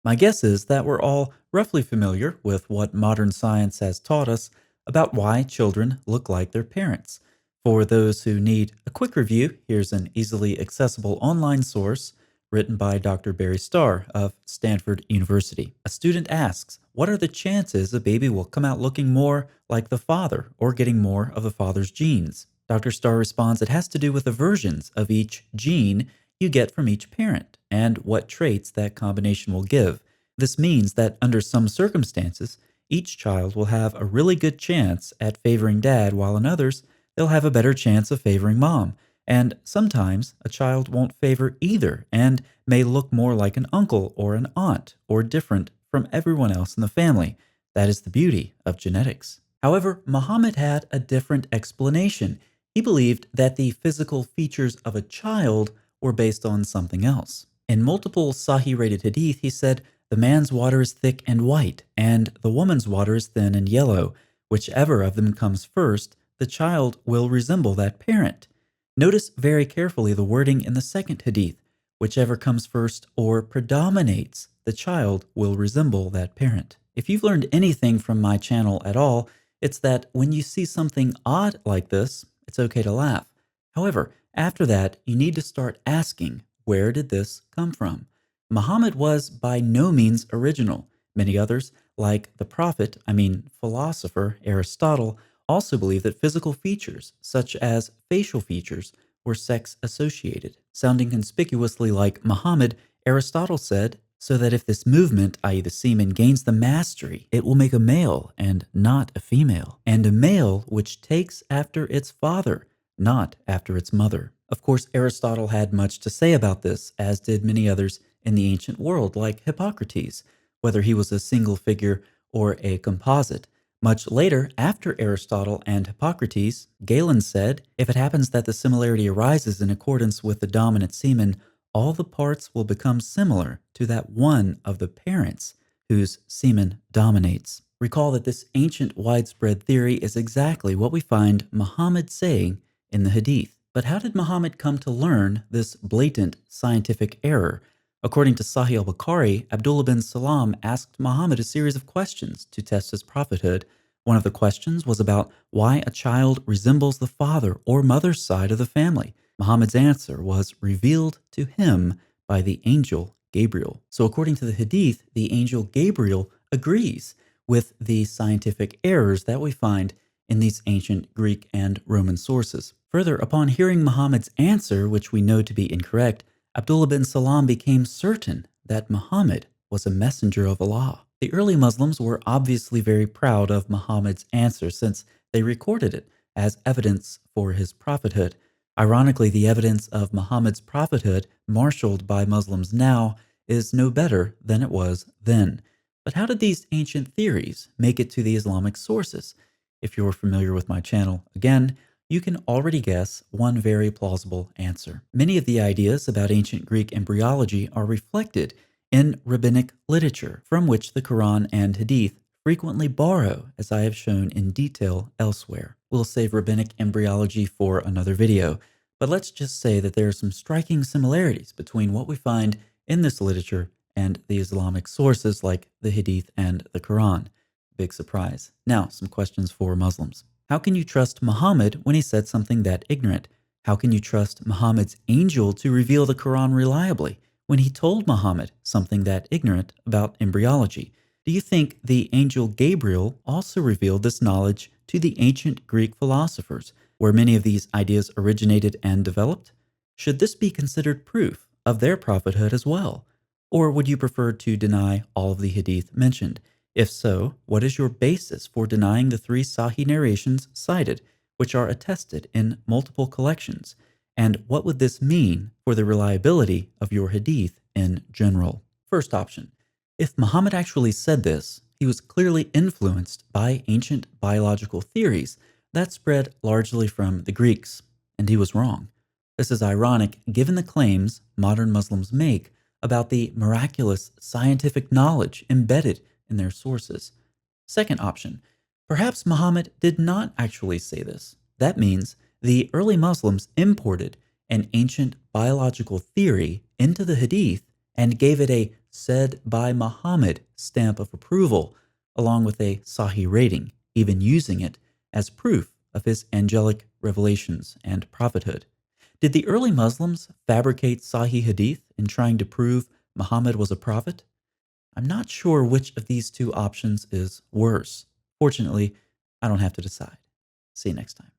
My guess is that we're all roughly familiar with what modern science has taught us about why children look like their parents. For those who need a quick review, here's an easily accessible online source written by Dr. Barry Starr of Stanford University. A student asks, what are the chances a baby will come out looking more like the father or getting more of the father's genes? Dr. Starr responds, it has to do with the versions of each gene you get from each parent and what traits that combination will give. This means that under some circumstances, each child will have a really good chance at favoring dad, while in others, they'll have a better chance of favoring mom. And sometimes a child won't favor either and may look more like an uncle or an aunt or different from everyone else in the family. That is the beauty of genetics. However, Muhammad had a different explanation. He believed that the physical features of a child were based on something else. In multiple Sahih rated hadith, he said, the man's water is thick and white, and the woman's water is thin and yellow. Whichever of them comes first, the child will resemble that parent. Notice very carefully the wording in the second hadith. Whichever comes first or predominates, the child will resemble that parent. If you've learned anything from my channel at all, it's that when you see something odd like this, it's okay to laugh. However, after that, you need to start asking, where did this come from? Muhammad was by no means original. Many others, like the philosopher Aristotle, also believed that physical features, such as facial features, were sex associated. Sounding conspicuously like Muhammad, Aristotle said, so that if this movement, i.e., the semen, gains the mastery, it will make a male and not a female, and a male which takes after its father, not after its mother. Of course, Aristotle had much to say about this, as did many others in the ancient world, like Hippocrates, whether he was a single figure or a composite. Much later, after Aristotle and Hippocrates, Galen said, if it happens that the similarity arises in accordance with the dominant semen, all the parts will become similar to that one of the parents whose semen dominates. Recall that this ancient widespread theory is exactly what we find Muhammad saying in the Hadith. But how did Muhammad come to learn this blatant scientific error? According to Sahih al-Bukhari, Abdullah bin Salam asked Muhammad a series of questions to test his prophethood. One of the questions was about why a child resembles the father or mother's side of the family. Muhammad's answer was revealed to him by the angel Gabriel. So according to the Hadith, the angel Gabriel agrees with the scientific errors that we find in these ancient Greek and Roman sources. Further, upon hearing Muhammad's answer, which we know to be incorrect, Abdullah bin Salam became certain that Muhammad was a messenger of Allah. The early Muslims were obviously very proud of Muhammad's answer since they recorded it as evidence for his prophethood. Ironically, the evidence of Muhammad's prophethood, marshaled by Muslims now, is no better than it was then. But how did these ancient theories make it to the Islamic sources? If you're familiar with my channel, again, you can already guess one very plausible answer. Many of the ideas about ancient Greek embryology are reflected in rabbinic literature, from which the Quran and Hadith frequently borrow, as I have shown in detail elsewhere. We'll save rabbinic embryology for another video, but let's just say that there are some striking similarities between what we find in this literature and the Islamic sources like the Hadith and the Quran. Big surprise. Now, some questions for Muslims. How can you trust Muhammad when he said something that ignorant? How can you trust Muhammad's angel to reveal the Quran reliably when he told Muhammad something that ignorant about embryology? Do you think the angel Gabriel also revealed this knowledge to the ancient Greek philosophers, where many of these ideas originated and developed? Should this be considered proof of their prophethood as well? Or would you prefer to deny all of the hadith mentioned? If so, what is your basis for denying the three Sahih narrations cited, which are attested in multiple collections? And what would this mean for the reliability of your hadith in general? First option. If Muhammad actually said this, he was clearly influenced by ancient biological theories that spread largely from the Greeks, and he was wrong. This is ironic given the claims modern Muslims make about the miraculous scientific knowledge embedded in their sources. Second option, perhaps Muhammad did not actually say this. That means the early Muslims imported an ancient biological theory into the Hadith and gave it a said by Muhammad stamp of approval, along with a Sahih rating, even using it as proof of his angelic revelations and prophethood. Did the early Muslims fabricate Sahih Hadith in trying to prove Muhammad was a prophet? I'm not sure which of these two options is worse. Fortunately, I don't have to decide. See you next time.